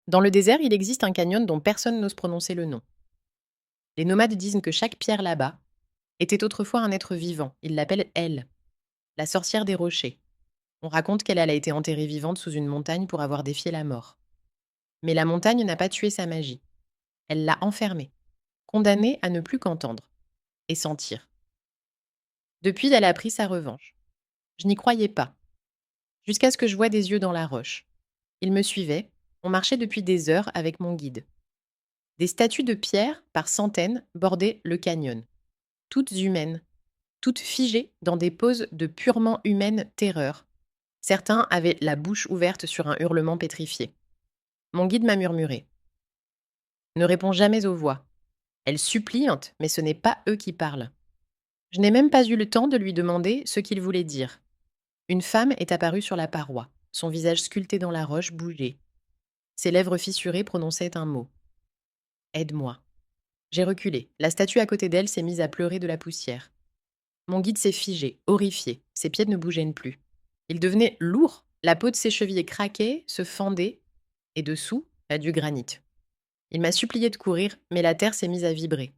Dans le désert, il existe un canyon dont personne n'ose prononcer le nom. Les nomades disent que chaque pierre là-bas était autrefois un être vivant. Ils l'appellent Elle, la sorcière des rochers. On raconte qu'elle a été enterrée vivante sous une montagne pour avoir défié la mort. Mais la montagne n'a pas tué sa magie. Elle l'a enfermée, condamnée à ne plus qu'entendre et sentir. Depuis, elle a pris sa revanche. Je n'y croyais pas, jusqu'à ce que je voie des yeux dans la roche. Ils me suivaient, on marchait depuis des heures avec mon guide. Des statues de pierre, par centaines, bordaient le canyon. Toutes humaines, toutes figées dans des poses de purement humaine terreur. Certains avaient la bouche ouverte sur un hurlement pétrifié. Mon guide m'a murmuré. Ne réponds jamais aux voix. Elles suppliantent, mais ce n'est pas eux qui parlent. Je n'ai même pas eu le temps de lui demander ce qu'il voulait dire. Une femme est apparue sur la paroi. Son visage sculpté dans la roche bougeait. Ses lèvres fissurées prononçaient un mot. Aide-moi. J'ai reculé. La statue à côté d'elle s'est mise à pleurer de la poussière. Mon guide s'est figé, horrifié. Ses pieds ne bougeaient plus. Il devenait lourd. La peau de ses chevilles craquait, se fendait, et dessous, du granit. Il m'a supplié de courir, mais la terre s'est mise à vibrer.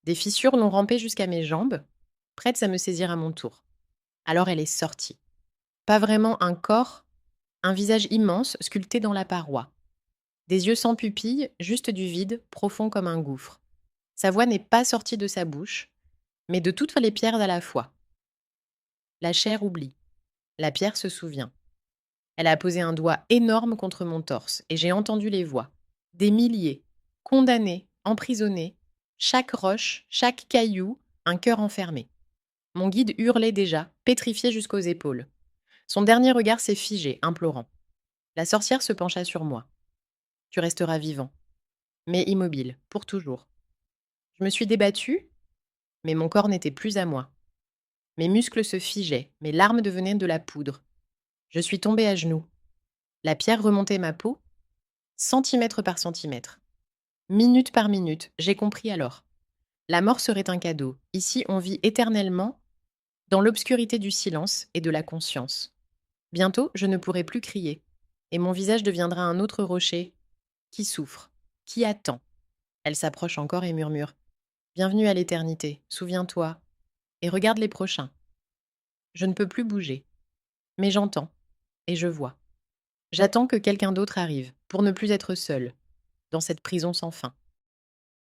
Des fissures l'ont rampé jusqu'à mes jambes, prêtes à me saisir à mon tour. Alors elle est sortie. Pas vraiment un corps, un visage immense sculpté dans la paroi. Des yeux sans pupilles, juste du vide, profond comme un gouffre. Sa voix n'est pas sortie de sa bouche, mais de toutes les pierres à la fois. La chair oublie. La pierre se souvient. Elle a posé un doigt énorme contre mon torse, et j'ai entendu les voix. Des milliers, condamnés, emprisonnés, chaque roche, chaque caillou, un cœur enfermé. Mon guide hurlait déjà, pétrifié jusqu'aux épaules. Son dernier regard s'est figé, implorant. La sorcière se pencha sur moi. Tu resteras vivant, mais immobile, pour toujours. Je me suis débattue, mais mon corps n'était plus à moi. Mes muscles se figeaient, mes larmes devenaient de la poudre. Je suis tombée à genoux. La pierre remontait ma peau, centimètre par centimètre. Minute par minute, j'ai compris alors. La mort serait un cadeau. Ici, on vit éternellement dans l'obscurité du silence et de la conscience. Bientôt, je ne pourrai plus crier, et mon visage deviendra un autre rocher qui souffre, qui attend. Elle s'approche encore et murmure. Bienvenue à l'éternité, souviens-toi, et regarde les prochains. Je ne peux plus bouger, mais j'entends, et je vois. J'attends que quelqu'un d'autre arrive, pour ne plus être seule, dans cette prison sans fin.